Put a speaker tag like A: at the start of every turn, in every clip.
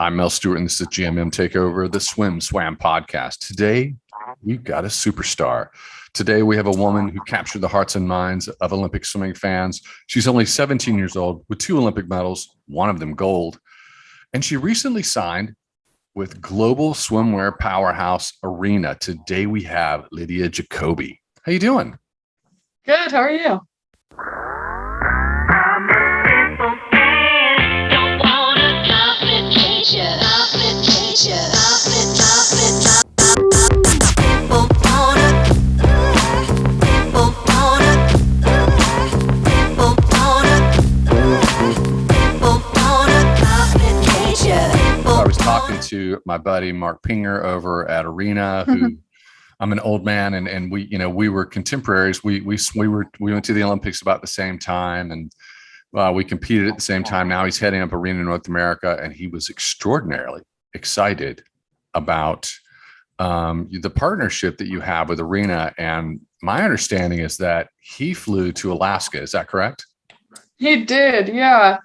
A: I'm Mel Stewart, and this is GMM Takeover, the SwimSwam podcast. Today, we've got a superstar. Today, we have a woman who captured the hearts and minds of Olympic swimming fans. She's only 17 years old with 2 Olympic medals, one of them gold. And she recently signed with global swimwear powerhouse Arena. Today, we have Lydia Jacoby. How you doing?
B: Good. How are you?
A: I was talking to my buddy Mark Pinger over at Arena, who I'm an old man, and we were contemporaries. We went to the Olympics about the same time, and we competed at the same time. Now he's heading up Arena North America, and he was extraordinarily excited about the partnership that you have with Arena. And my understanding is that he flew to Alaska. Is that correct?
B: He did, yeah.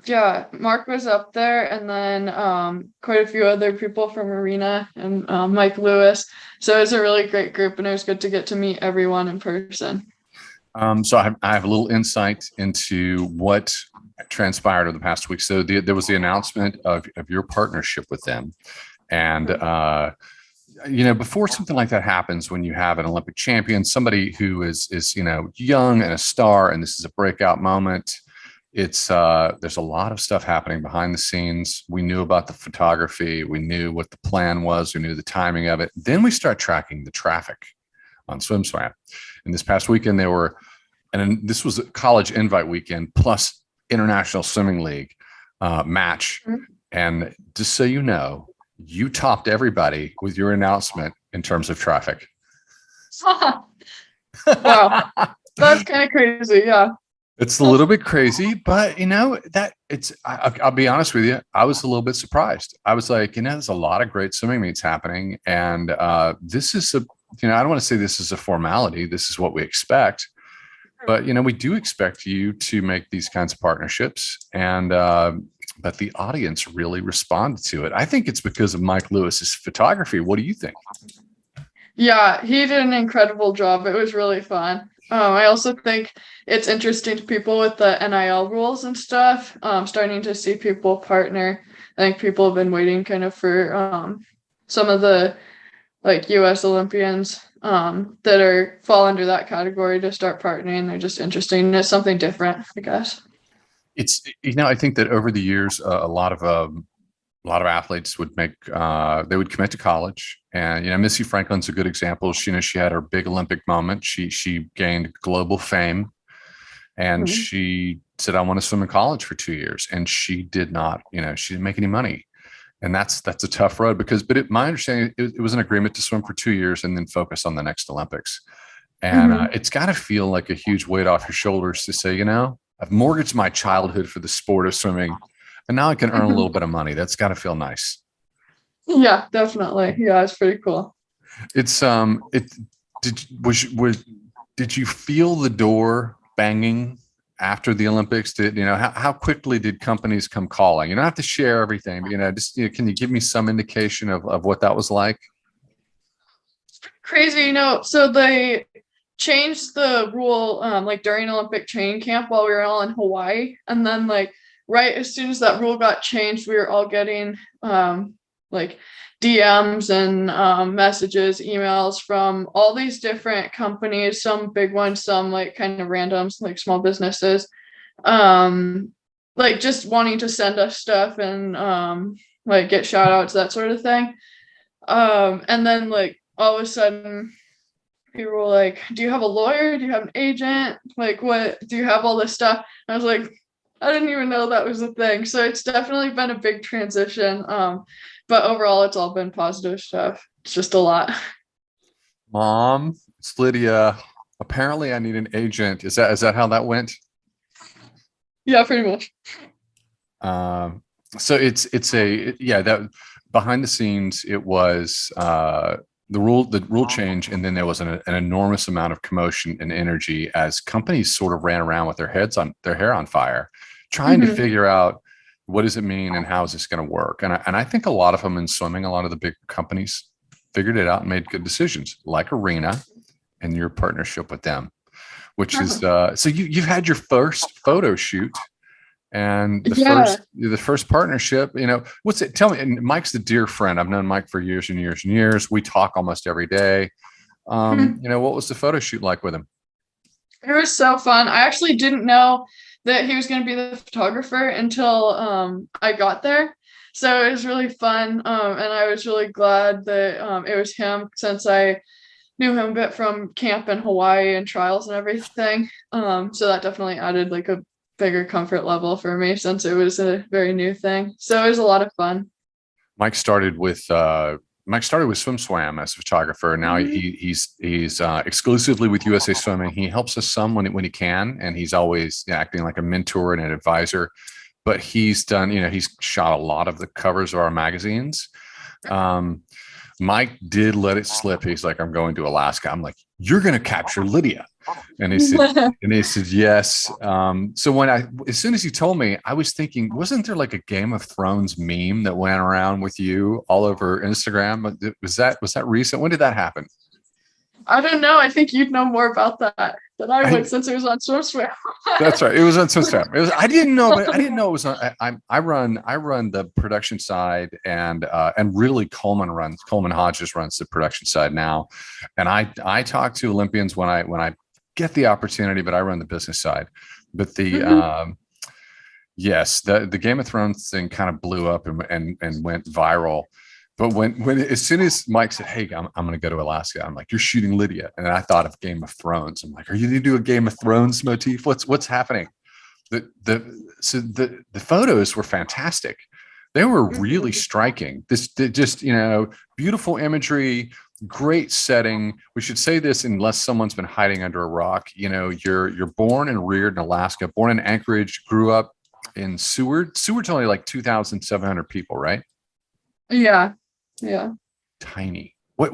B: Yeah, Mark was up there, and then quite a few other people from Arena and Mike Lewis. So it was a really great group, and it was good to get to meet everyone in person.
A: So I have a little insight into what transpired over the past week. So there was the announcement of your partnership with them. And, before something like that happens, when you have an Olympic champion, somebody who is young and a star, and this is a breakout moment, there's a lot of stuff happening behind the scenes. We knew about the photography. We knew what the plan was. We knew the timing of it. Then we start tracking the traffic on SwimSwam. And this past weekend, this was a college invite weekend plus International Swimming League match. Mm-hmm. And just so you know, you topped everybody with your announcement in terms of traffic.
B: Wow. That's kind of crazy. Yeah.
A: It's a little bit crazy, but I'll be honest with you. I was a little bit surprised. I was like, there's a lot of great swimming meets happening. And this is I don't want to say this is a formality. This is what we expect. But, we do expect you to make these kinds of partnerships. And but the audience really responded to it. I think it's because of Mike Lewis's photography. What do you think?
B: Yeah, he did an incredible job. It was really fun. I also think it's interesting to people with the NIL rules and stuff, starting to see people partner. I think people have been waiting kind of for some of the US Olympians that fall under that category to start partnering. They're just interesting. It's something different, I guess.
A: It's, I think that over the years, a lot of athletes would they would commit to college. And, Missy Franklin's a good example. She had her big Olympic moment. She gained global fame, and mm-hmm. She said, I want to swim in college for 2 years. And she did not, she didn't make any money. And that's a tough road my understanding, it was an agreement to swim for 2 years and then focus on the next Olympics. And mm-hmm. It's got to feel like a huge weight off your shoulders to say, I've mortgaged my childhood for the sport of swimming, and now I can earn a little bit of money. That's got to feel nice.
B: Yeah, definitely. Yeah, it's pretty cool.
A: It's did you feel the door banging after the Olympics? How quickly did companies come calling? You don't have to share everything, but can you give me some indication of what that was like?
B: It's pretty crazy, so they changed the rule during Olympic training camp while we were all in Hawaii, and then right as soon as that rule got changed, we were all getting DMs and messages, emails from all these different companies, some big ones, some kind of randoms, small businesses, just wanting to send us stuff and get shout outs, that sort of thing. And then all of a sudden people were like, do you have a lawyer? Do you have an agent? What do you have all this stuff? And I was like, I didn't even know that was a thing. So it's definitely been a big transition. But overall, it's all been positive stuff. It's just a lot.
A: Mom, it's Lydia. Apparently, I need an agent. Is that how that went?
B: Yeah, pretty much.
A: So that behind the scenes, it was the rule change, and then there was an enormous amount of commotion and energy as companies sort of ran around with their hair on fire, trying to figure out What does it mean, and how is this going to work? And I think a lot of them in swimming, a lot of the big companies figured it out and made good decisions, like Arena and your partnership with them, which is so you've had your first photo shoot and the first partnership. What's it? Tell me. And Mike's a dear friend. I've known Mike for years and years and years. We talk almost every day. What was the photo shoot like with him?
B: It was so fun. I actually didn't know that he was going to be the photographer until I got there. So it was really fun. And I was really glad that it was him, since I knew him a bit from camp in Hawaii and trials and everything. So that definitely added like a bigger comfort level for me, since it was a very new thing. So it was a lot of fun.
A: Mike started with SwimSwam as a photographer. Now he's exclusively with USA Swimming. He helps us some when he can, and he's always acting like a mentor and an advisor. But he's done, he's shot a lot of the covers of our magazines. Mike did let it slip. He's like, I'm going to Alaska. I'm like, you're going to capture Lydia. And he said, yes. So as soon as he told me, I was thinking, wasn't there like a Game of Thrones meme that went around with you all over Instagram? Was that recent? When did that happen?
B: I don't know. I think you'd know more about that than I would, since it was on SwimSwam.
A: That's right. It was on SwimSwam. I didn't know it was on. I run the production side, and really Coleman Hodges runs the production side now. And I talk to Olympians when I get the opportunity, but I run the business side. But yes, the Game of Thrones thing kind of blew up and went viral. But as soon as Mike said, "Hey, I'm going to go to Alaska," I'm like, "You're shooting Lydia," and I thought of Game of Thrones. I'm like, "Are you going to do a Game of Thrones motif? What's happening?" The photos were fantastic. They were really striking. Beautiful imagery, great setting. We should say this unless someone's been hiding under a rock. You're born and reared in Alaska, born in Anchorage, grew up in Seward. Seward's only like 2,700 people, right?
B: Yeah.
A: Tiny. What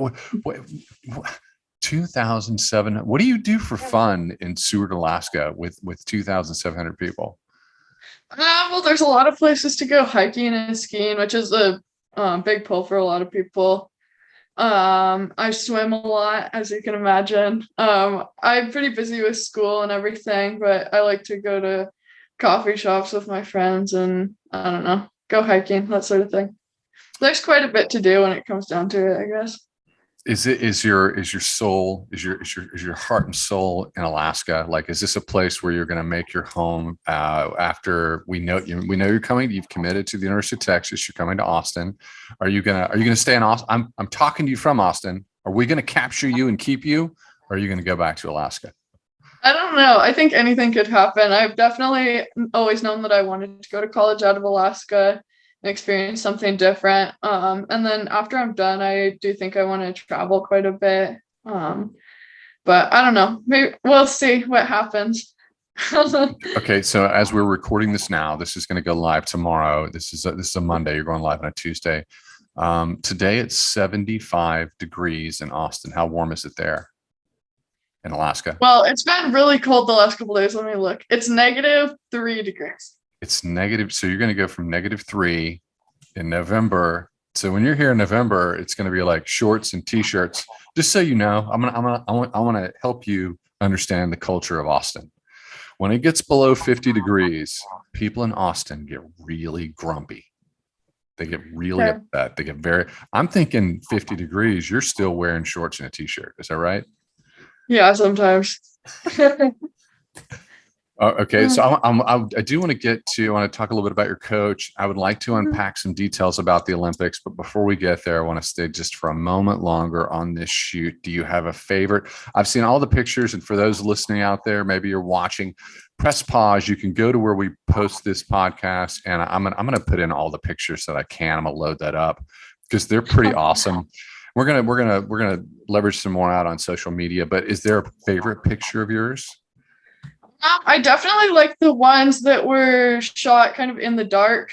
A: 2,700? What do you do for fun in Seward, Alaska with 2,700 people?
B: Well, there's a lot of places to go hiking and skiing, which is a big pull for a lot of people. I swim a lot, as you can imagine. I'm pretty busy with school and everything, but I like to go to coffee shops with my friends and, I don't know, go hiking, that sort of thing. There's quite a bit to do when it comes down to it, I guess.
A: Is your heart and soul in Alaska? Like, is this a place where you're going to make your home after we know you're coming? You've committed to the University of Texas. You're coming to Austin. Are you gonna stay in Austin? I'm talking to you from Austin. Are we going to capture you and keep you, or are you going to go back to Alaska?
B: I don't know. I think anything could happen. I've definitely always known that I wanted to go to college out of Alaska and experience something different. And then after I'm done, I do think I want to travel quite a bit. But I don't know. Maybe we'll see what happens.
A: Okay, so as we're recording this now, this is going to go live tomorrow. This is a Monday. You're going live on a Tuesday. Today it's 75 degrees in Austin. How warm is it there in Alaska?
B: Well, it's been really cold the last couple of days. Let me look. It's -3 degrees.
A: It's negative. So you're going to go from -3 in November. So when you're here in November, it's going to be like shorts and t-shirts. Just so you know, I want to help you understand the culture of Austin. When it gets below 50 degrees, people in Austin get really grumpy. They get really upset. They get I'm thinking 50 degrees, you're still wearing shorts and a t-shirt. Is that right?
B: Yeah, sometimes.
A: Okay, so I do want to talk a little bit about your coach. I would like to unpack some details about the Olympics, but before we get there, I want to stay just for a moment longer on this shoot. Do you have a favorite? I've seen all the pictures, and for those listening out there, maybe you're watching, press pause. You can go to where we post this podcast, and I'm gonna put in all the pictures that I can. I'm gonna load that up because they're pretty awesome. We're gonna leverage some more out on social media. But is there a favorite picture of yours?
B: I definitely like the ones that were shot kind of in the dark,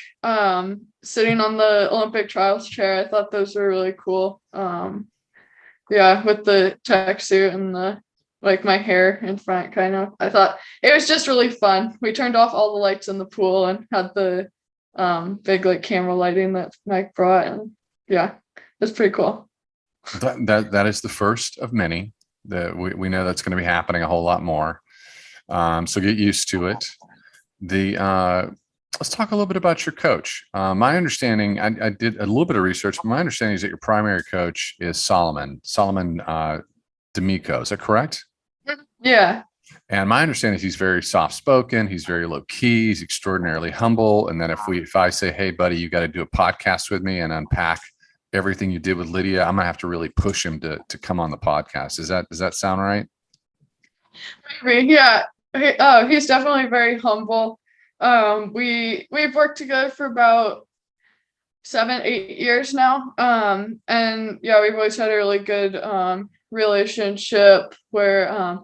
B: sitting on the Olympic trials chair. I thought those were really cool. Yeah, with the tech suit and my hair in front, kind of. I thought it was just really fun. We turned off all the lights in the pool and had the big like camera lighting that Mike brought, and yeah, it's pretty cool.
A: That is the first of many that we know that's going to be happening a whole lot more. So get used to it. Let's talk a little bit about your coach. My understanding, I did a little bit of research. But my understanding is that your primary coach is Solomon D'Amico. Is that correct?
B: Yeah.
A: And my understanding is he's very soft spoken. He's very low key. He's extraordinarily humble. And then if I say, hey, buddy, you got to do a podcast with me and unpack everything you did with Lydia, I'm gonna have to really push him to come on the podcast. Does that sound right?
B: Maybe, yeah. He's definitely very humble. We've worked together for about 7-8 years now. And yeah, we've always had a really good relationship where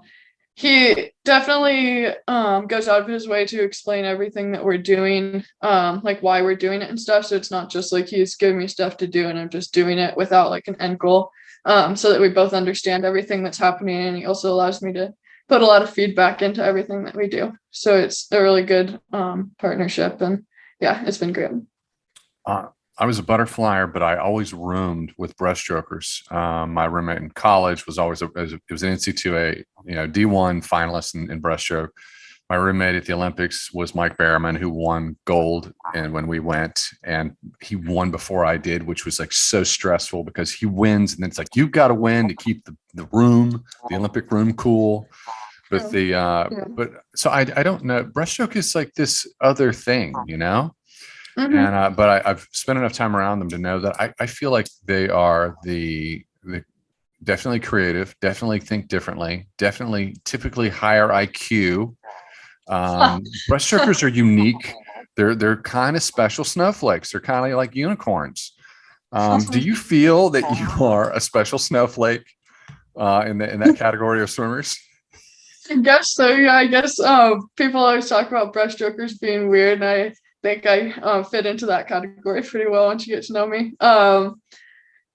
B: he definitely goes out of his way to explain everything that we're doing, like why we're doing it and stuff. So it's not just like he's giving me stuff to do and I'm just doing it without like an end goal, so that we both understand everything that's happening. And he also allows me to put a lot of feedback into everything that we do. So it's a really good partnership. And yeah, it's been great.
A: I was a butterflyer, but I always roomed with breaststrokers. My roommate in college was always it was an NC2A, D1 finalist in breaststroke. My roommate at the Olympics was Mike Behrman, who won gold. And when we went, and he won before I did, which was like so stressful because he wins. And then it's like, you've got to win to keep the Olympic room cool. But but so I don't know. Breaststroke is like this other thing,
B: Mm-hmm.
A: And but I've spent enough time around them to know that I feel like they are the definitely creative, definitely think differently, definitely typically higher IQ. Breaststrokers are unique. They're kind of special snowflakes. They're kind of like unicorns. Do you feel that you are a special snowflake in that category of swimmers?
B: I guess so. Yeah, I guess people always talk about breaststrokers being weird, and I think I fit into that category pretty well once you get to know me.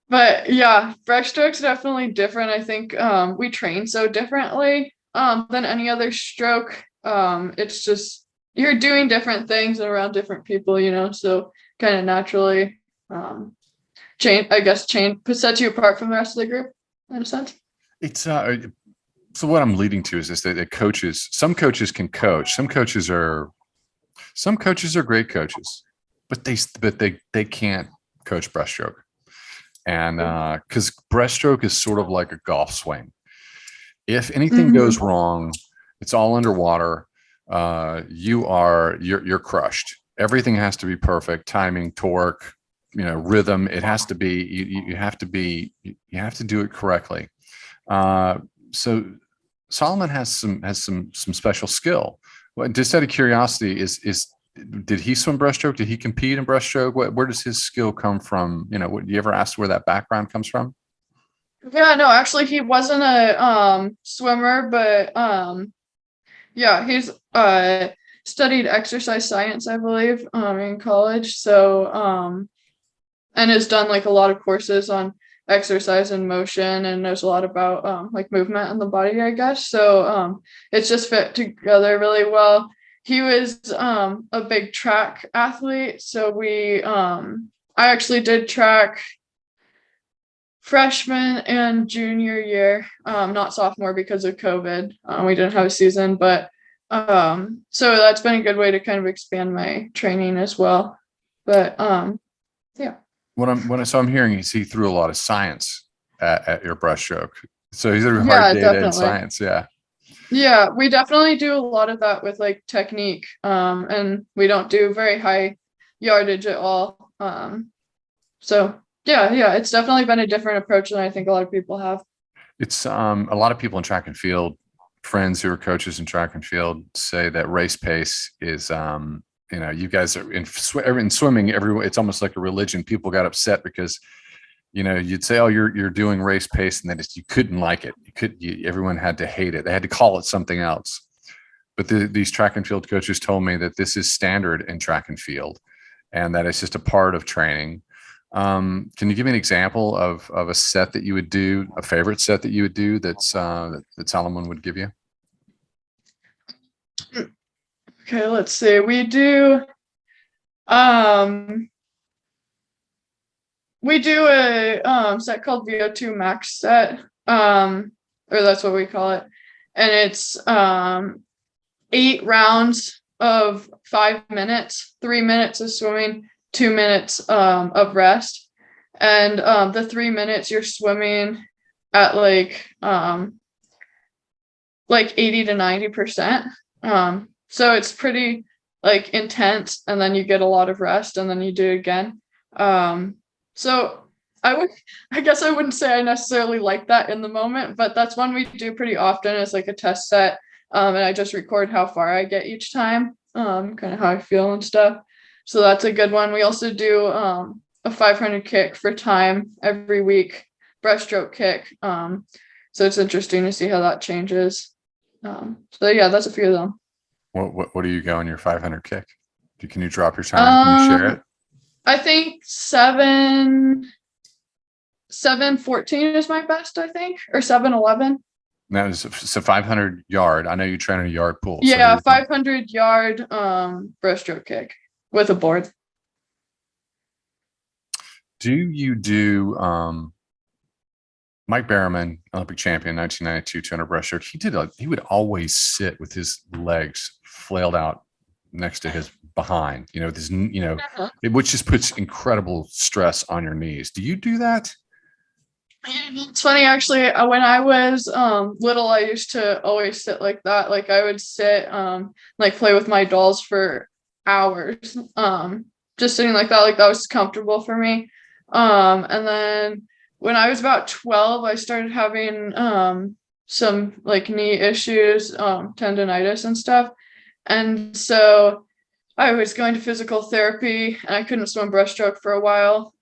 B: But yeah, breaststroke's definitely different. I think we train so differently than any other stroke. It's just you're doing different things around different people, so kind of naturally sets you apart from the rest of the group in a sense.
A: It's so what I'm leading to is this, that some coaches can coach. Some coaches are great coaches, but they can't coach breaststroke. And because breaststroke is sort of like a golf swing. If anything goes wrong, it's all underwater. You're crushed. Everything has to be perfect. Timing, torque, rhythm. It has to be. You have to do it correctly. So Solomon has some special skill. Well, just out of curiosity, did he swim breaststroke? Did he compete in breaststroke? Where does his skill come from? You ever asked where that background comes from?
B: Yeah, no, actually he wasn't a swimmer, but yeah, he's studied exercise science, I believe, in college. So and has done like a lot of courses on exercise and motion, and knows a lot about like movement in the body, I guess. So it's just fit together really well. He was a big track athlete, so I actually did track freshman and junior year, not sophomore because of COVID. We didn't have a season, but so that's been a good way to kind of expand my training as well. But yeah.
A: What I'm hearing is he threw a lot of science at your breaststroke. So he's a hard data in science. Yeah.
B: Yeah, we definitely do a lot of that with like technique. And we don't do very high yardage at all. So yeah, it's definitely been a different approach than I think a lot of people have.
A: It's a lot of people in track and field, friends who are coaches in track and field, say that race pace is you guys are in swimming, it's almost like a religion. People got upset because you'd say, oh, you're doing race pace, and then you couldn't like it. Everyone had to hate it. They had to call it something else. But these track and field coaches told me that this is standard in track and field, and that it's just a part of training. Can you give me an example of a set that you would do, a favorite set that you would do that Solomon would give you?
B: Okay, let's see. We do We do a set called VO2 max set, or that's what we call it, and it's 8 rounds of 5 minutes. 3 minutes of swimming, 2 minutes of rest, and the 3 minutes you're swimming at like 80 to 90%. So it's pretty like intense, and then you get a lot of rest, and then you do it again. So I guess I wouldn't say I necessarily like that in the moment, but that's one we do pretty often as like a test set. And I just record how far I get each time, kind of how I feel and stuff. So that's a good one. We also do a 500 kick for time every week, breaststroke kick. So it's interesting to see how that changes. So yeah, that's a few of them.
A: What do you go in your 500 kick? Can you drop your time? Can you share it?
B: I think 7:14 is my best, I think, or 7:11.
A: Now it's a 500 yard. I know you train in a yard pool.
B: Yeah, 500 yard breaststroke kick with a board.
A: Do you do Mike Berriman, Olympic champion, 1992, 200 breaststroke? He would always sit with his legs flailed out next to his behind, which just puts incredible stress on your knees. Do you do that?
B: It's funny, actually. When I was little, I used to always sit like that. Like I would sit, like play with my dolls for hours, just sitting like that. Like that was comfortable for me. And then when I was about 12, I started having some like knee issues, tendonitis and stuff. And so I was going to physical therapy, and I couldn't swim breaststroke for a while.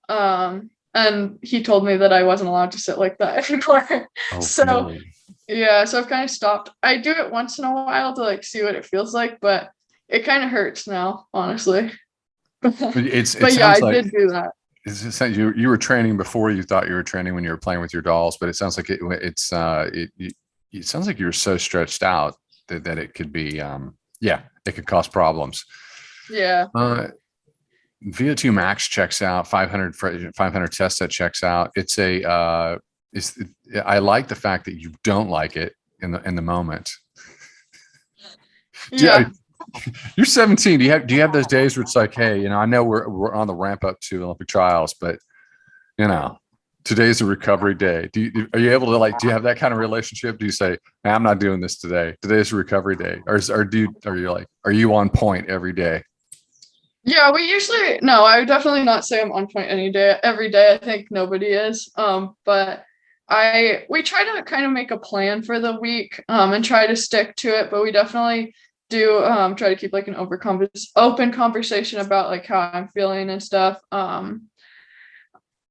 B: And he told me that I wasn't allowed to sit like that anymore.
A: Oh,
B: so
A: really?
B: Yeah, so I've kind of stopped. I do it once in a while to like see what it feels like, but it kind of hurts now, honestly. But yeah, I did do that.
A: You were training before you thought you were training when you were playing with your dolls, but it sounds like it sounds like you're so stretched out that it could be it could cause problems.
B: Yeah.
A: VO2 max checks out. 500 test set checks out. I like the fact that you don't like it in the moment.
B: Yeah.
A: You're 17. Do you have those days where it's like, hey, I know we're on the ramp up to Olympic trials, but today's a recovery day. Are you able to do you have that kind of relationship? Do you say, hey, I'm not doing this today. Today's a recovery day, or are you on point every day?
B: Yeah, no, I would definitely not say I'm on point every day. I think nobody is. But we try to kind of make a plan for the week, and try to stick to it. But we definitely do try to keep like an open conversation about like how I'm feeling and stuff.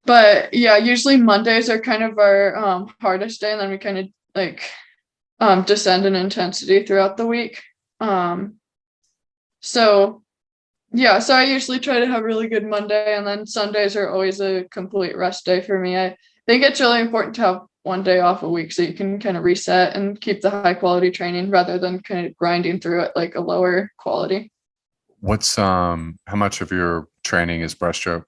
B: But yeah, usually Mondays are kind of our hardest day, and then we kind of like descend in intensity throughout the week. So yeah, so I usually try to have a really good Monday, and then Sundays are always a complete rest day for me. I think it's really important to have one day off a week so you can kind of reset and keep the high quality training rather than kind of grinding through it like a lower quality.
A: What's how much of your training is breaststroke?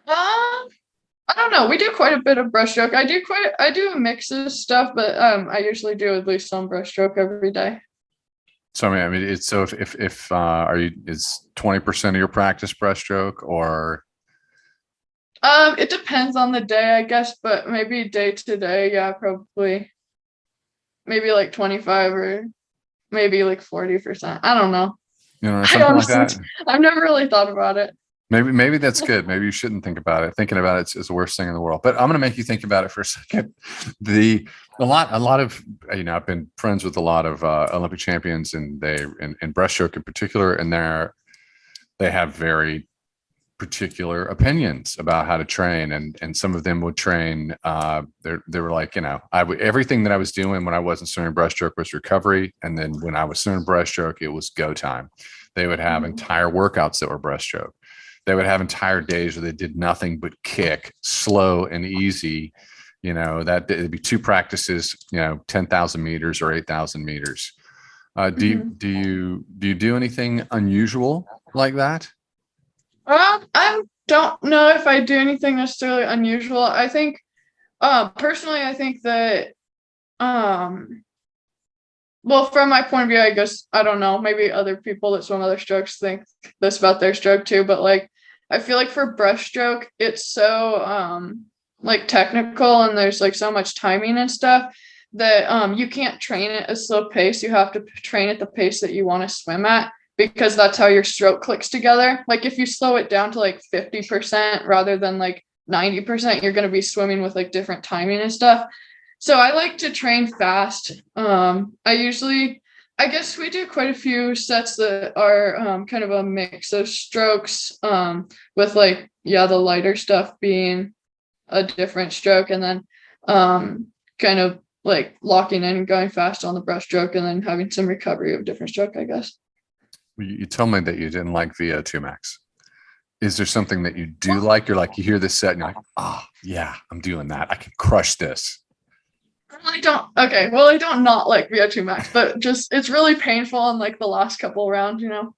B: I don't know. We do quite a bit of breaststroke. I do a mix of stuff, but I usually do at least some breaststroke every day.
A: So I mean, it's so if is 20% of your practice breaststroke, or?
B: It depends on the day, I guess, but maybe day to day, yeah, probably maybe like 25 or maybe like 40%. I don't know.
A: Something like that.
B: I've never really thought about it.
A: Maybe that's good. Maybe you shouldn't think about it. Thinking about it is the worst thing in the world. But I'm going to make you think about it for a second. A lot of I've been friends with a lot of Olympic champions, and in breaststroke in particular, and they have very particular opinions about how to train, and some of them would train. They were like, everything that I was doing when I wasn't swimming breaststroke was recovery, and then when I was swimming breaststroke, it was go time. They would have entire workouts that were breaststroke. They would have entire days where they did nothing but kick, slow and easy. That it'd be two practices, 10,000 meters or 8,000 meters.
B: Mhm.
A: Do you do anything unusual like that?
B: I don't know if I do anything necessarily unusual. I think, personally, I think that, um, well, from my point of view, I guess, I don't know, maybe other people that swim other strokes think this about their stroke too, but like, I feel like for breaststroke, it's so, like technical and there's like so much timing and stuff that, you can't train at a slow pace. You have to train at the pace that you want to swim at because that's how your stroke clicks together. Like if you slow it down to like 50% rather than like 90%, you're going to be swimming with like different timing and stuff. So I like to train fast. I guess we do quite a few sets that are kind of a mix of strokes, with like, yeah, the lighter stuff being a different stroke, and then kind of like locking in and going fast on the breaststroke, and then having some recovery of different stroke, I guess.
A: You told me that you didn't like VO2 max. Is there something that you do like? You're like, you hear this set and you're like, oh, yeah, I'm doing that. I can crush this.
B: I don't. Okay, well, I don't not like VO2 max, but just it's really painful in like the last couple rounds, you know.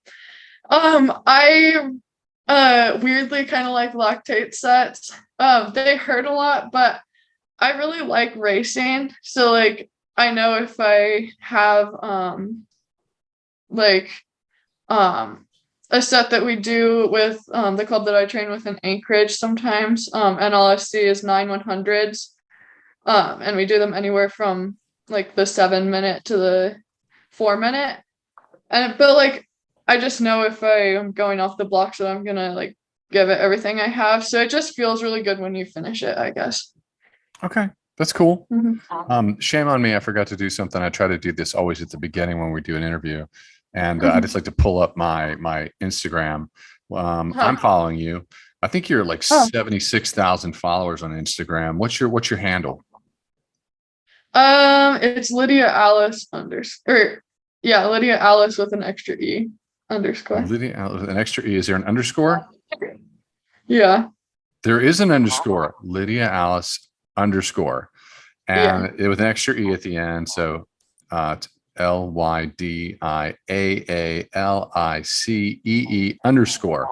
B: I weirdly kind of like lactate sets. They hurt a lot, but I really like racing. So like I know if I have like um a set that we do with the club that I train with in Anchorage sometimes, NLSC is 9/100s. And we do them anywhere from like the 7 minute to the 4 minute. But like I just know if I am going off the blocks that I'm gonna like give it everything I have. So it just feels really good when you finish it, I guess.
A: Okay, that's cool.
B: Mhm.
A: Shame on me. I forgot to do something. I try to do this always at the beginning when we do an interview. And I just
B: Mhm.
A: like to pull up my Instagram. I'm
B: Huh.
A: following you. I think you're like
B: Oh.
A: 76,000 followers on Instagram. What's your handle?
B: It's Lydia Alice underscore. Yeah, Lydia Alice with an extra E underscore.
A: Lydia, an extra E. Is there an underscore?
B: Yeah.
A: There is an underscore. Lydia Alice underscore,
B: Yeah.
A: and it with an extra E at the end. So LYDIAALICEE underscore.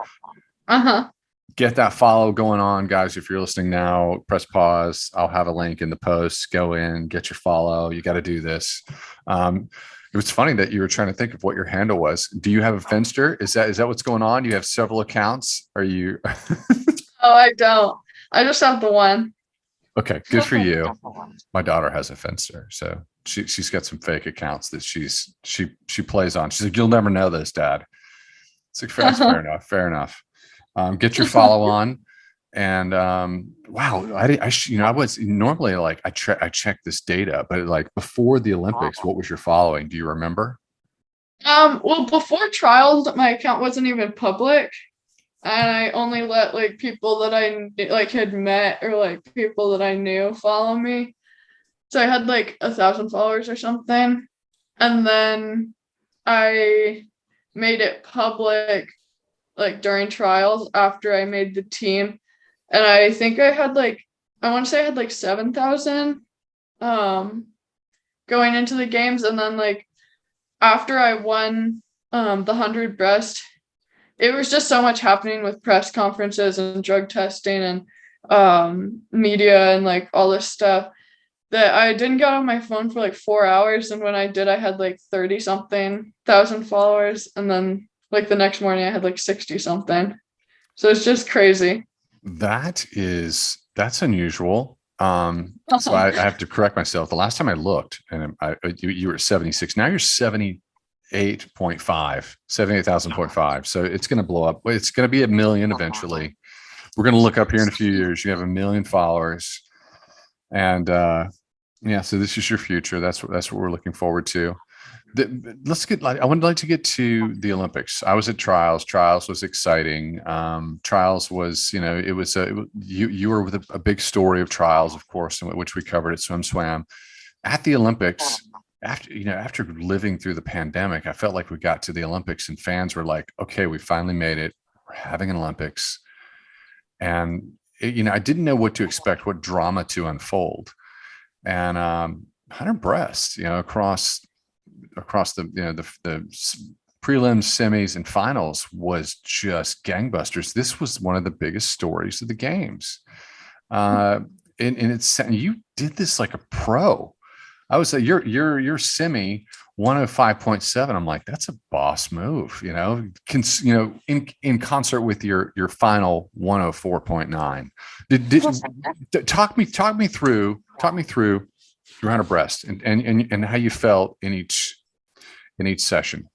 B: Uh-huh.
A: Get that follow going on, guys. If you're listening now, press pause. I'll have a link in the post. Go in, get your follow. You got to do this. It was funny that you were trying to think of what your handle was. Do you have a Finster? Is that what's going on? You have several accounts? Are you
B: Oh, I don't. I just have the one.
A: okay? Good for you. My daughter has a Finster, so she's got some fake accounts that she plays on. She's like, you'll never know this, Dad. It's like that's fair enough. Fair enough. Get your follow on. And wow, I was normally like I check this data, but like before the Olympics, what was your following? Do you remember?
B: Well, before trials, my account wasn't even public, and I only let like people that I like had met or like people that I knew follow me. So I had like 1,000 followers or something, and then I made it public like during trials after I made the team, and I think I had like I want to say I had like 7,000 um going into the games, and then like after I won the 100 breast, it was just so much happening with press conferences and drug testing and media and like all this stuff that I didn't get on my phone for like 4 hours. And when I did, I had like 30 something thousand followers. And then like the next morning, I had like 60 something. So it's just crazy.
A: That's unusual. So I have to correct myself. The last time I looked, and you were at 76. Now you're 78.5, 78,000.5. So it's going to blow up. It's going to be a million eventually. We're going to look up here in a few years. You have a million followers, and yeah. So this is your future. That's what we're looking forward to. Let's get like I would like to get to the Olympics. I was at trials. Trials was exciting. Trials was, you were with a big story of trials, of course, which we covered at SwimSwam. At the Olympics, after living through the pandemic, I felt like we got to the Olympics and fans were like, okay, we finally made it. We're having an Olympics. And I didn't know what to expect, what drama to unfold. And 100 breasts, across across the prelims, semis, and finals was just gangbusters. This was one of the biggest stories of the games. And it's, you did this like a pro. I would say your semi 105.7. I'm like, that's a boss move, in concert with your final 104.9. Talk me through 300 breast and how you felt in each session.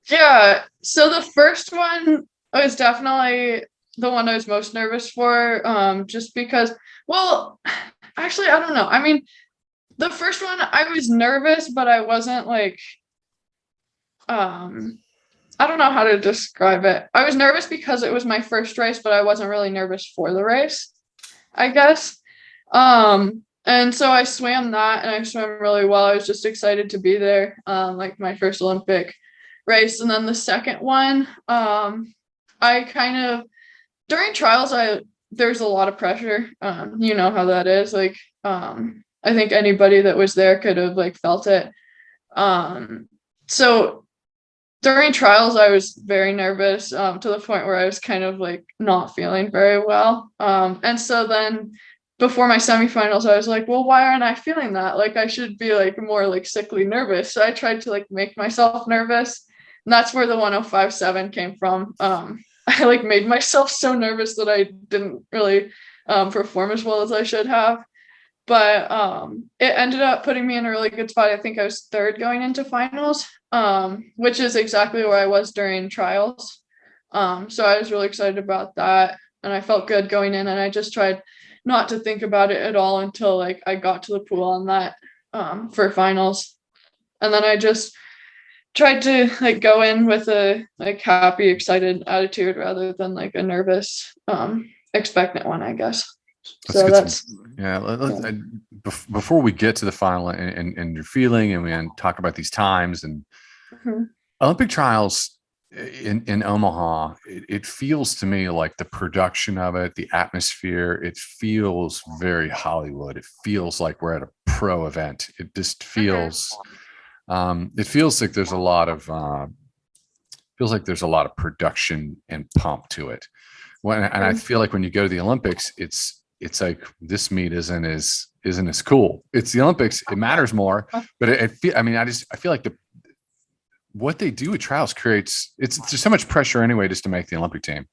B: Yeah. So the first one was definitely the one I was most nervous for, just because, well, actually, I don't know. I mean, the first one I was nervous, but I wasn't like, I don't know how to describe it. I was nervous because it was my first race, but I wasn't really nervous for the race, I guess. And so I swam that, and I swam really well. I was just excited to be there, like my first Olympic race. And then the second one, I kind of, during trials, there's a lot of pressure. You know how that is. Like, I think anybody that was there could have like felt it. So during trials, I was very nervous, to the point where I was kind of like not feeling very well. And so then before my semifinals, I was like, well, why aren't I feeling that? Like, I should be like more like sickly nervous. So I tried to like make myself nervous. And that's where the 105.7 came from. I like made myself so nervous that I didn't really perform as well as I should have. But it ended up putting me in a really good spot. I think I was third going into finals, which is exactly where I was during trials. So I was really excited about that. And I felt good going in, and I just tried not to think about it at all until like I got to the pool on that for finals. And then I just tried to like go in with a like happy, excited attitude rather than like a nervous, expectant one, I guess.
A: Before we get to the final and your feeling, and we talk about these times and Olympic trials in Omaha, it feels to me like the production of it, the atmosphere, it feels very Hollywood. It feels like we're at a pro event. It just feels, it feels like there's a lot of production and pump to it. And I feel like when you go to the Olympics, it's like this meet isn't as cool. It's the Olympics. It matters more, but I feel like what they do with trials creates, there's so much pressure anyway, just to make the Olympic team.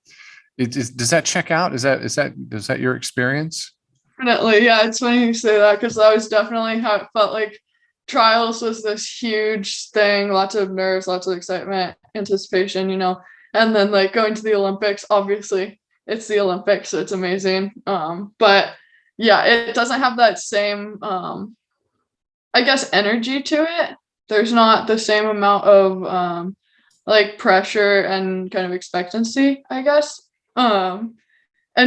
A: Does that check out? Is that your experience?
B: Definitely. Yeah. It's funny you say that, because that was definitely how it felt. Like trials was this huge thing, lots of nerves, lots of excitement, anticipation, and then like going to the Olympics, obviously it's the Olympics, so it's amazing. But yeah, it doesn't have that same, I guess, energy to it. There's not the same amount of like pressure and kind of expectancy, I guess. And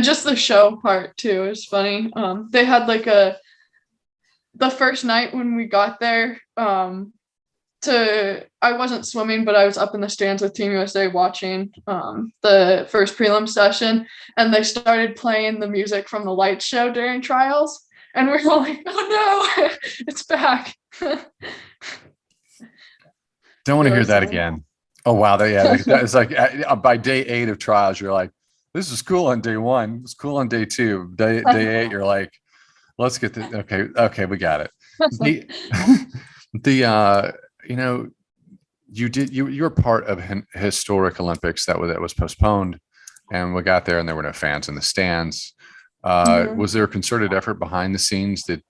B: just the show part too is funny. They had like the first night when we got there, I wasn't swimming, but I was up in the stands with Team USA watching the first prelim session, and they started playing the music from the light show during trials, and we're all like, oh no, it's back.
A: Don't want to hear that again. Oh wow, it's like by day 8 of trials, you're like, this is cool on day 1, it's cool on day 2, day 8, you're like, let's get this. Okay, we got it. You were part of a historic Olympics that was postponed, and we got there and there were no fans in the stands. Was there a concerted effort behind the scenes? Did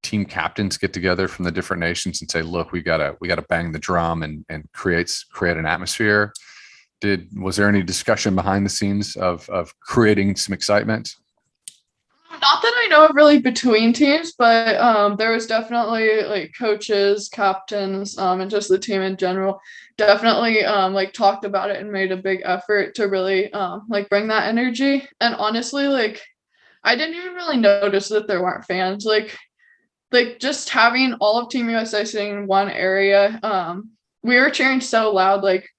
A: team captains get together from the different nations and say, look, we gotta bang the drum and create an atmosphere? Was there any discussion behind the scenes of creating some excitement?
B: Not that I know of really between teams, but there was definitely like coaches, captains, and just the team in general definitely like talked about it and made a big effort to really like bring that energy. And honestly, like I didn't even really notice that there weren't fans. Like just having all of Team USA sitting in one area, we were cheering so loud, like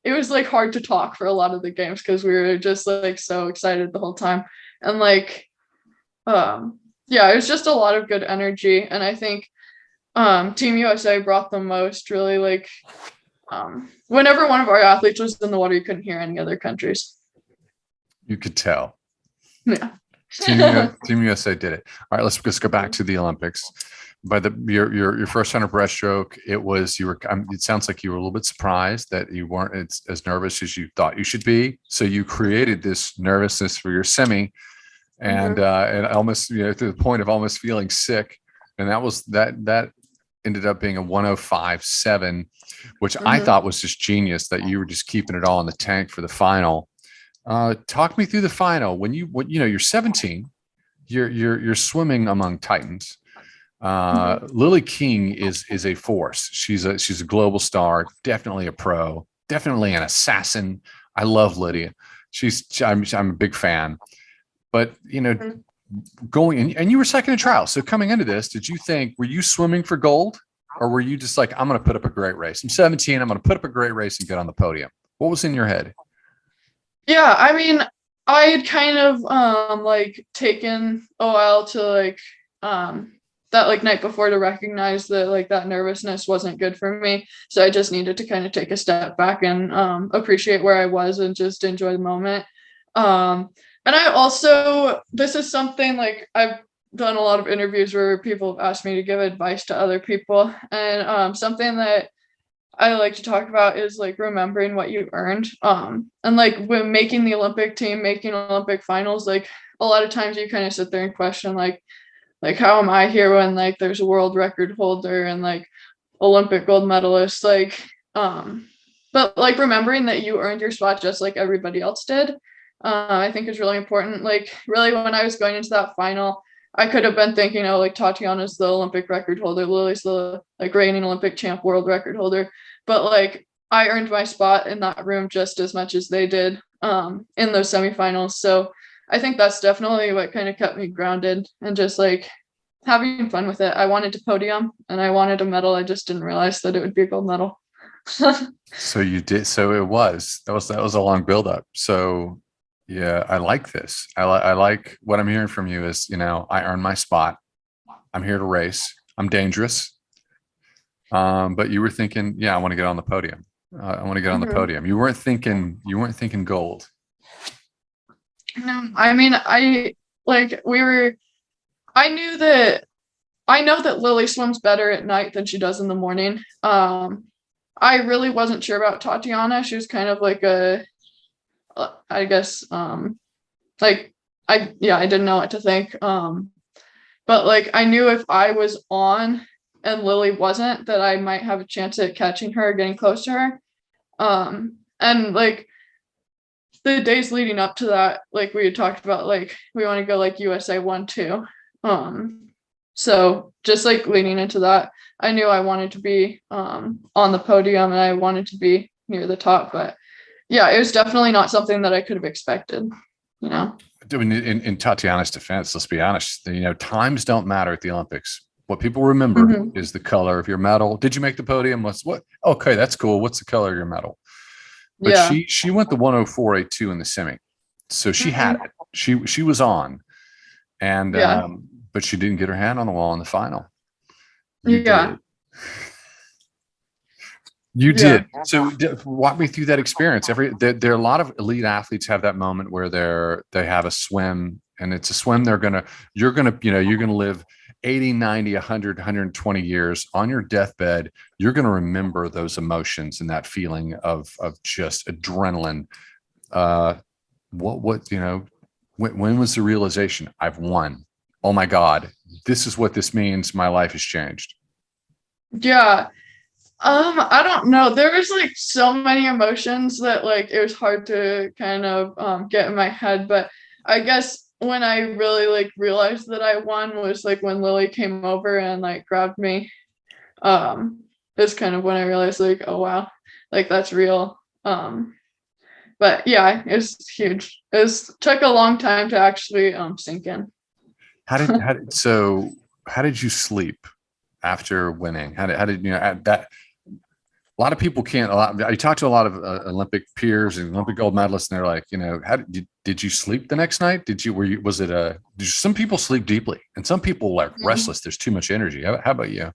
B: it was like hard to talk for a lot of the games because we were just like so excited the whole time. And like, yeah, it was just a lot of good energy. And I think Team USA brought the most, really. Like, whenever one of our athletes was in the water, you couldn't hear any other countries.
A: You could tell.
B: Yeah.
A: Team USA did it. All right, let's just go back to the Olympics. By your first 100 breaststroke, it sounds like you were a little bit surprised that you weren't as nervous as you thought you should be. So you created this nervousness for your semi, and almost, to the point of almost feeling sick. And that ended up being a 105.7, which I thought was just genius, that you were just keeping it all in the tank for the final. Talk me through the final. You're 17, you're swimming among titans. Lily King is a force. She's a global star, definitely a pro, definitely an assassin. I love Lydia. I'm a big fan. But going and you were second in trial. So coming into this, were you swimming for gold, or were you just like, I'm going to put up a great race? I'm 17. I'm going to put up a great race and get on the podium. What was in your head?
B: Yeah, I mean, I had kind of taken a while to that night before to recognize that that nervousness wasn't good for me. So I just needed to kind of take a step back and appreciate where I was and just enjoy the moment. And I also, this is something I've done a lot of interviews where people have asked me to give advice to other people. And something that I like to talk about is remembering what you earned. And when making the Olympic team, making Olympic finals, a lot of times you kind of sit there and question how am I here when there's a world record holder and Olympic gold medalist, but remembering that you earned your spot just like everybody else did, I think is really important. Really, when I was going into that final, I could have been thinking, Tatiana's the Olympic record holder, Lily's the reigning Olympic champ, world record holder, but I earned my spot in that room just as much as they did in those semifinals. So I think that's definitely what kind of kept me grounded and just having fun with it. I wanted to podium and I wanted a medal. I just didn't realize that it would be a gold medal.
A: So you did. So that was a long buildup. So yeah, I like this. I like what I'm hearing from you is, I earned my spot. I'm here to race. I'm dangerous. But you were thinking, yeah, I want to get on the podium. I want to get on the podium. You weren't thinking gold.
B: No, I mean, I know that Lily swims better at night than she does in the morning. I really wasn't sure about Tatiana. She was kind of I guess, I didn't know what to think. But I knew if I was on and Lily wasn't, that I might have a chance at catching her, getting close to her. And the days leading up to that, we had talked about, we want to go USA 1-2. So just leading into that, I knew I wanted to be on the podium and I wanted to be near the top. But yeah, it was definitely not something that I could have expected. I
A: mean, in Tatiana's defense, let's be honest, times don't matter at the Olympics. What people remember is the color of your medal. Did you make the podium? What? Okay, that's cool. What's the color of your medal? But yeah, she went the 104.82 in the semi, so she had it. She was on, and but she didn't get her hand on the wall in the final. You did. You did. So walk me through that experience. There are a lot of elite athletes have that moment where they have a swim, and it's a swim you're gonna live 80, 90, 100, 120 years on your deathbed. You're going to remember those emotions and that feeling of just adrenaline. When was the realization? I've won. Oh my God, this is what this means. My life has changed.
B: Yeah. I don't know. There was so many emotions that it was hard to kind of get in my head, but I guess when I really realized that I won was when Lily came over and grabbed me. It's kind of when I realized oh wow, that's real. But yeah, it was huge. Took a long time to actually sink in.
A: How did you sleep after winning? How did that? A lot of people can't. I talked to a lot of Olympic peers and Olympic gold medalists, and they're like, how did you sleep the next night? Did some people sleep deeply, and some people restless? There's too much energy. How about you?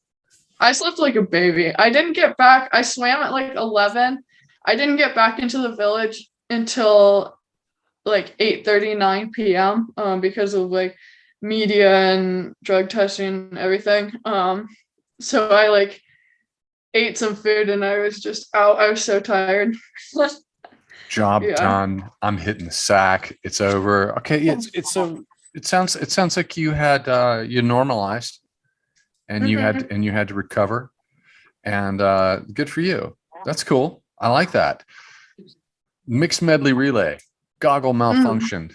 B: I slept like a baby. I didn't get back. I swam at like 11. I didn't get back into the village until like 8:39 p.m. Because of like media and drug testing and everything. So I like ate some food and I was just out. I was so tired.
A: Job
B: Yeah.
A: done. I'm hitting the sack. It's over. Okay. Yeah, it's so it sounds like you had you normalized and
B: Mhm.
A: you had to recover. And good for you. That's cool. I like that. Mixed medley relay, Goggle
B: Mm.
A: malfunction.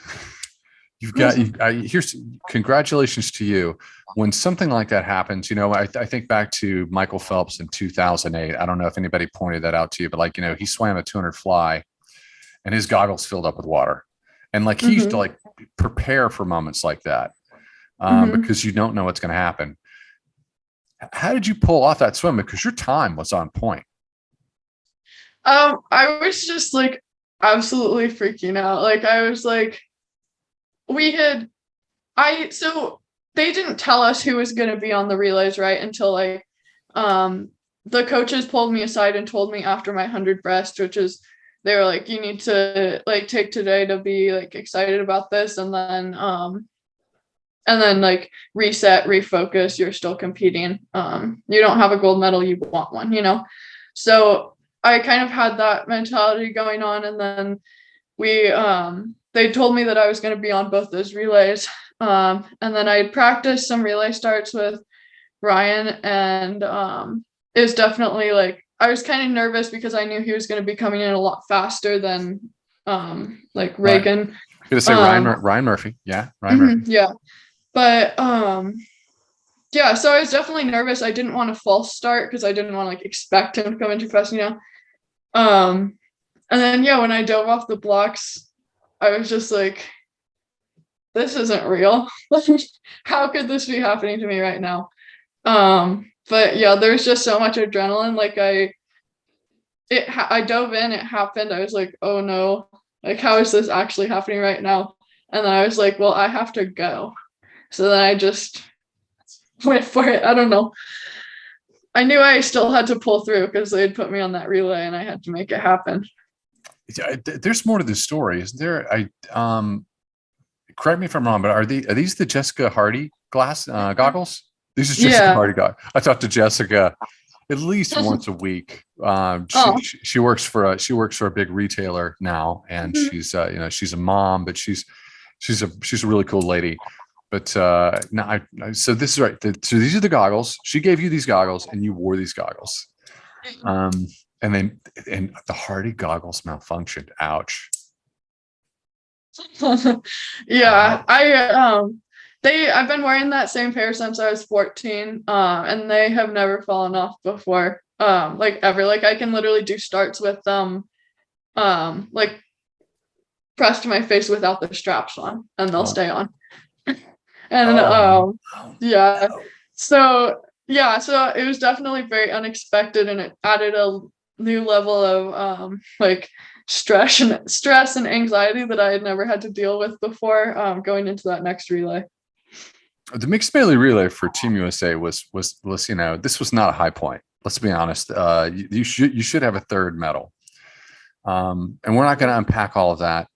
A: You've got here's congratulations to you. When something like that happens, I think back to Michael Phelps in 2008. I don't know if anybody pointed that out to you, but like, he swam a 200 fly and his goggles filled up with water. And like, he used to
B: Mhm.
A: like prepare for moments like that
B: Mhm.
A: because you don't know what's going to happen. How did you pull off that swim? Because your time was on point.
B: I was just like absolutely freaking out. Like I was like, we had so they didn't tell us who was going to be on the relays, right? Until like um the coaches pulled me aside and told me after my 100 breast, which is they were like, you need to like take today to be like excited about this, and then like reset, refocus, you're still competing. You don't have a gold medal, you want one. So I kind of had that mentality going on, and then they told me that I was going to be on both those relays. And then I had practiced some relay starts with Ryan, and it was definitely like I was kind of nervous because I knew he was going to be coming in a lot faster than like
A: Right. I'm
B: Reagan.
A: gonna say
B: Um,
A: Ryan Murphy. Yeah, Ryan Murphy.
B: yeah, but yeah, so I was definitely nervous. I didn't want a false start because I didn't want to like expect him to come in too fast. Um, and then yeah, when I dove off the blocks, I was just like, this isn't real. How could this be happening to me right now? But yeah, there's just so much adrenaline. Like I dove in, it happened. I was like, oh no, like how is this actually happening right now? And then I was like, well, I have to go. So then I just went for it. I don't know. I knew I still had to pull through because they had put me on that relay and I had to make it happen.
A: There's more to this story, isn't there? Correct me if I'm wrong, but are these the Jessica Hardy goggles? These is Jessica
B: Yeah.
A: Hardy goggles. I talk to Jessica at least once a week.
B: Oh.
A: She works for a big retailer now, and she's a mom, but she's a really cool lady. But no, so this is right. So these are the goggles. She gave you these goggles, and you wore these goggles. Um, and the Hardy goggles malfunctioned. Ouch.
B: Yeah,
A: Ouch.
B: I've been wearing that same pair since I was 14, and they have never fallen off before. Like ever. Like I can literally do starts with them, like pressed to my face without the straps on, and they'll
A: Oh,
B: stay on. And
A: oh, no,
B: yeah.
A: no.
B: So yeah, so it was definitely very unexpected, and it added a new level of like stress and anxiety that I had never had to deal with before going into that next relay.
A: The mixed melee relay for Team USA was this was not a high point. Let's be honest. You should have a third medal. And we're not going to unpack all of that.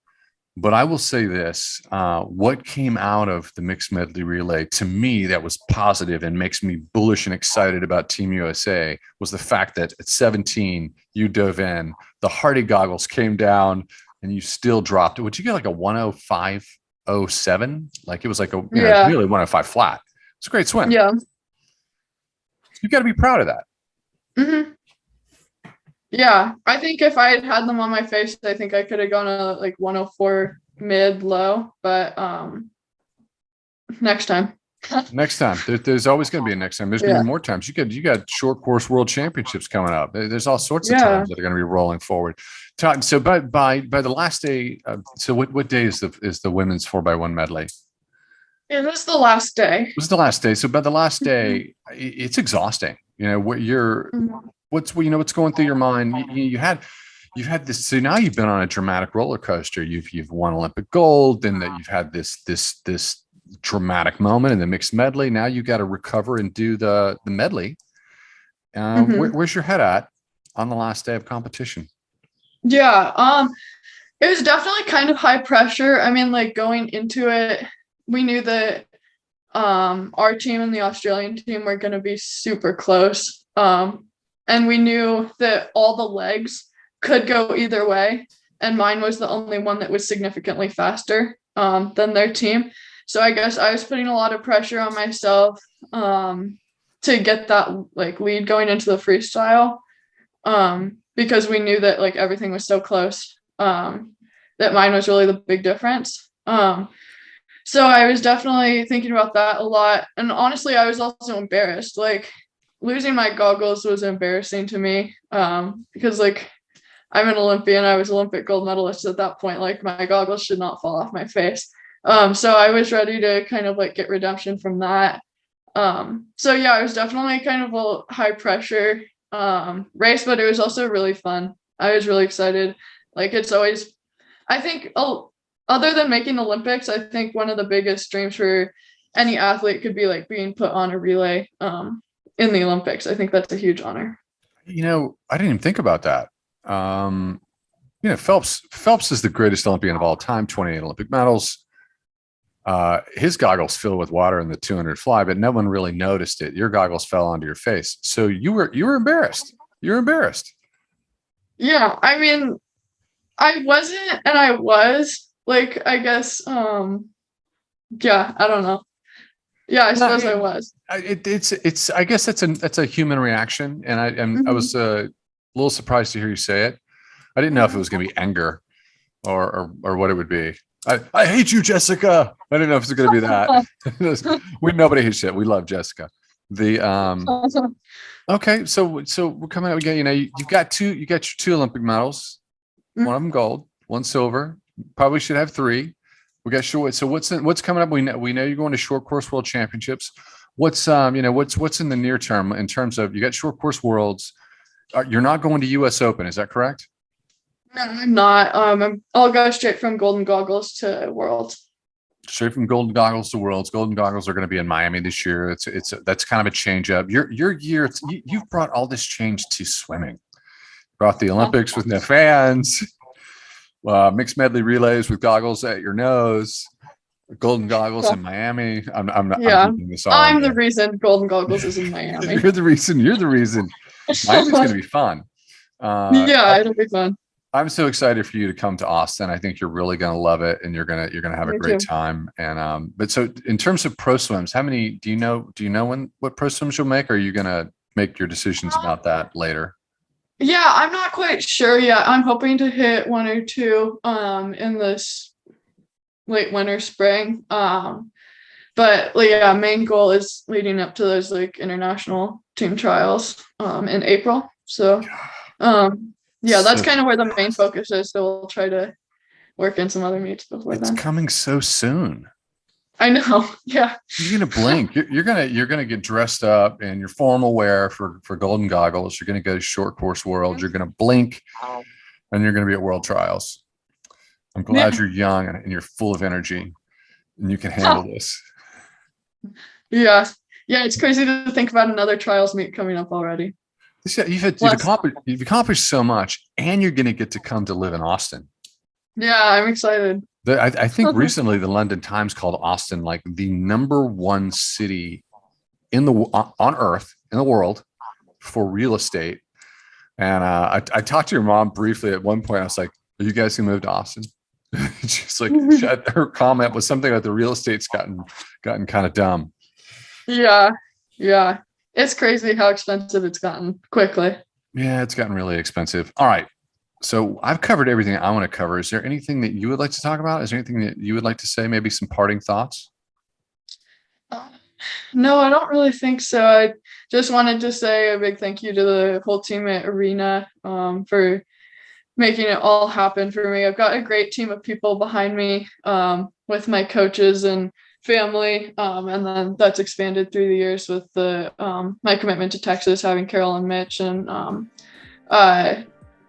A: But I will say this, what came out of the mixed medley relay to me that was positive and makes me bullish and excited about Team USA was the fact that at 17, you dove in, the Hardy goggles came down and you still dropped it. Would you get like a 105.07? Like it was like
B: Yeah.
A: nearly 105 flat. It's a great swim.
B: Yeah.
A: You got to be proud of that.
B: Hmm. Yeah. I think if I had had them on my face, I think I could have gone a like 104 mid low, but next time.
A: Next time, there's always going to be a next time. There's going to
B: Yeah.
A: be more times. You got short course world championships coming up. There's all sorts of
B: Yeah.
A: times that are going to be rolling forward. So by the last day, so what day is the women's 4x1 medley?
B: Yeah, that's the last day.
A: This is the last day. So by the last
B: Mhm.
A: day, it's exhausting.
B: Mhm.
A: What's going through your mind. You've had this. So now you've been on a dramatic roller coaster. You've won Olympic gold, and that you've had this dramatic moment in the mixed medley. Now you got to recover and do the medley. Where's your head at on the last day of competition?
B: Yeah, it was definitely kind of high pressure. I mean, like going into it, we knew that our team and the Australian team were going to be super close. And we knew that all the legs could go either way. And mine was the only one that was significantly faster than their team. So I guess I was putting a lot of pressure on myself to get that like lead going into the freestyle because we knew that like everything was so close that mine was really the big difference. So I was definitely thinking about that a lot. And honestly, I was also embarrassed. Like losing my goggles was embarrassing to me because like I'm an Olympian. I was Olympic gold medalist at that point. Like my goggles should not fall off my face. So I was ready to kind of like get redemption from that. So yeah, it was definitely kind of a high pressure race, but it was also really fun. I was really excited. Like it's always, I think, other than making Olympics, I think one of the biggest dreams for any athlete could be like being put on a relay in the Olympics. I think that's a huge honor.
A: I didn't even think about that. Phelps is the greatest Olympian of all time, 28 Olympic medals. His goggles fill with water in the 200 fly, but no one really noticed it. Your goggles fell onto your face. So you were embarrassed. You're embarrassed.
B: Yeah, I mean, I wasn't and I was like, I guess, yeah, I don't know. Yeah, I suppose I was.
A: It's I guess that's a human reaction. And I was a little surprised to hear you say it. I didn't know if it was going to be anger or what it would be. I hate you, Jessica. I didn't know if it was going to be that. Nobody hates shit. We love Jessica. Okay, so we're coming up again. You've got your two Olympic medals. One of them gold, one silver. Probably should have three. We got short. So what's coming up? We know you're going to short course world championships. What's in the near term in terms of you got short course worlds? You're not going to US Open, is that correct?
B: No, I'm not. I'll go straight from Golden Goggles to Worlds.
A: Straight from Golden Goggles to Worlds. Golden Goggles are going to be in Miami this year. That's kind of a change up. Your year, you've brought all this change to swimming. Brought the Olympics with no fans. Mixed medley relays with goggles at your nose. Golden Goggles in Miami. I'm keeping this on.
B: I'm the reason Golden Goggles is in Miami.
A: You're the reason. Miami's going to be fun.
B: Yeah, it'll be fun.
A: I'm so excited for you to come to Austin. I think you're really going to love it, and you're gonna have a great time. And but so in terms of pro swims, how many do you know what pro swims you'll make? Or are you going to make your decisions about that later?
B: Yeah, I'm not quite sure yet. I'm hoping to hit one or two in this late winter, spring. But like, yeah, main goal is leading up to those like international team trials in April. So yeah, that's kind of where the main focus is. So we'll try to work in some other meets before then.
A: It's coming so soon.
B: I know. Yeah.
A: You're gonna blink. You're gonna get dressed up in your formal wear for Golden Goggles. You're gonna go to short course world. You're gonna blink, and you're gonna be at world trials. I'm glad you're young and you're full of energy, and you can handle this.
B: Yeah. It's crazy to think about another trials meet coming up already.
A: You've accomplished so much, and you're gonna get to come to live in Austin.
B: Yeah, I'm excited.
A: I think recently the London Times called Austin like the #1 city on Earth in the world for real estate. And I talked to your mom briefly at one point. I was like, "Are you guys gonna move to Austin?" She's like, her comment was something about the real estate's gotten kind of dumb.
B: Yeah, it's crazy how expensive it's gotten quickly.
A: Yeah, it's gotten really expensive. All right. So I've covered everything I want to cover. Is there anything that you would like to talk about? Is there anything that you would like to say? Maybe some parting thoughts?
B: No, I don't really think so. I just wanted to say a big thank you to the whole team at Arena for making it all happen for me. I've got a great team of people behind me with my coaches and family. And then that's expanded through the years with my commitment to Texas, having Carol and Mitch, and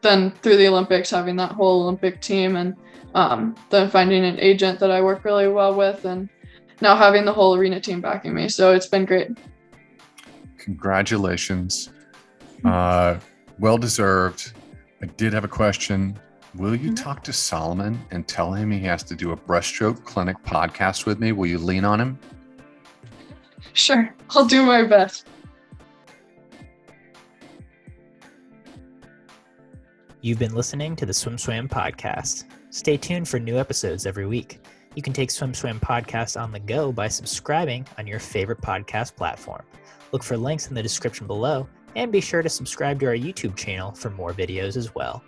B: then through the Olympics, having that whole Olympic team, and then finding an agent that I work really well with, and now having the whole Arena team backing me. So it's been great.
A: Congratulations. Well deserved. I did have a question. Will you talk to Solomon and tell him he has to do a breaststroke clinic podcast with me? Will you lean on him?
B: Sure, I'll do my best.
C: You've been listening to the SwimSwam podcast. Stay tuned for new episodes every week. You can take SwimSwam podcast on the go by subscribing on your favorite podcast platform. Look for links in the description below, and be sure to subscribe to our YouTube channel for more videos as well.